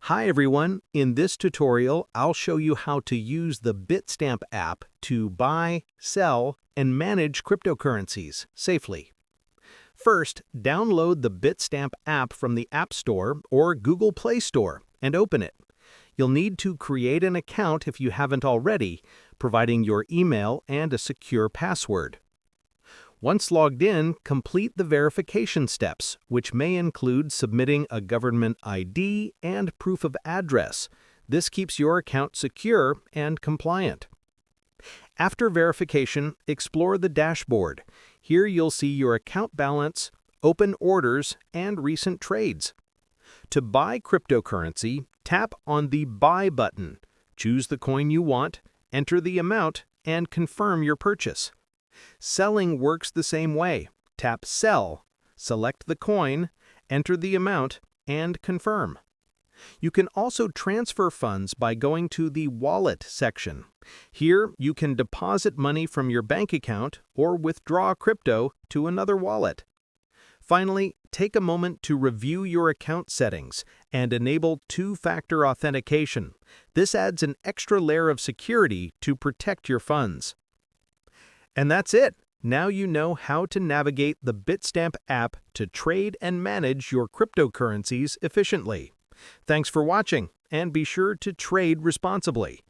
Hi everyone, in this tutorial I'll show you how to use the Bitstamp app to buy, sell, and manage cryptocurrencies safely. First, download the Bitstamp app from the App Store or Google Play Store and open it. You'll need to create an account if you haven't already, providing your email and a secure password. Once logged in, complete the verification steps, which may include submitting a government ID and proof of address. This keeps your account secure and compliant. After verification, explore the dashboard. Here you'll see your account balance, open orders, and recent trades. To buy cryptocurrency, tap on the Buy button. Choose the coin you want, enter the amount, and confirm your purchase. Selling works the same way. Tap Sell, select the coin, enter the amount, and confirm. You can also transfer funds by going to the Wallet section. Here, you can deposit money from your bank account or withdraw crypto to another wallet. Finally, take a moment to review your account settings and enable two-factor authentication. This adds an extra layer of security to protect your funds. And that's it. Now you know how to navigate the Bitstamp app to trade and manage your cryptocurrencies efficiently. Thanks for watching, and be sure to trade responsibly.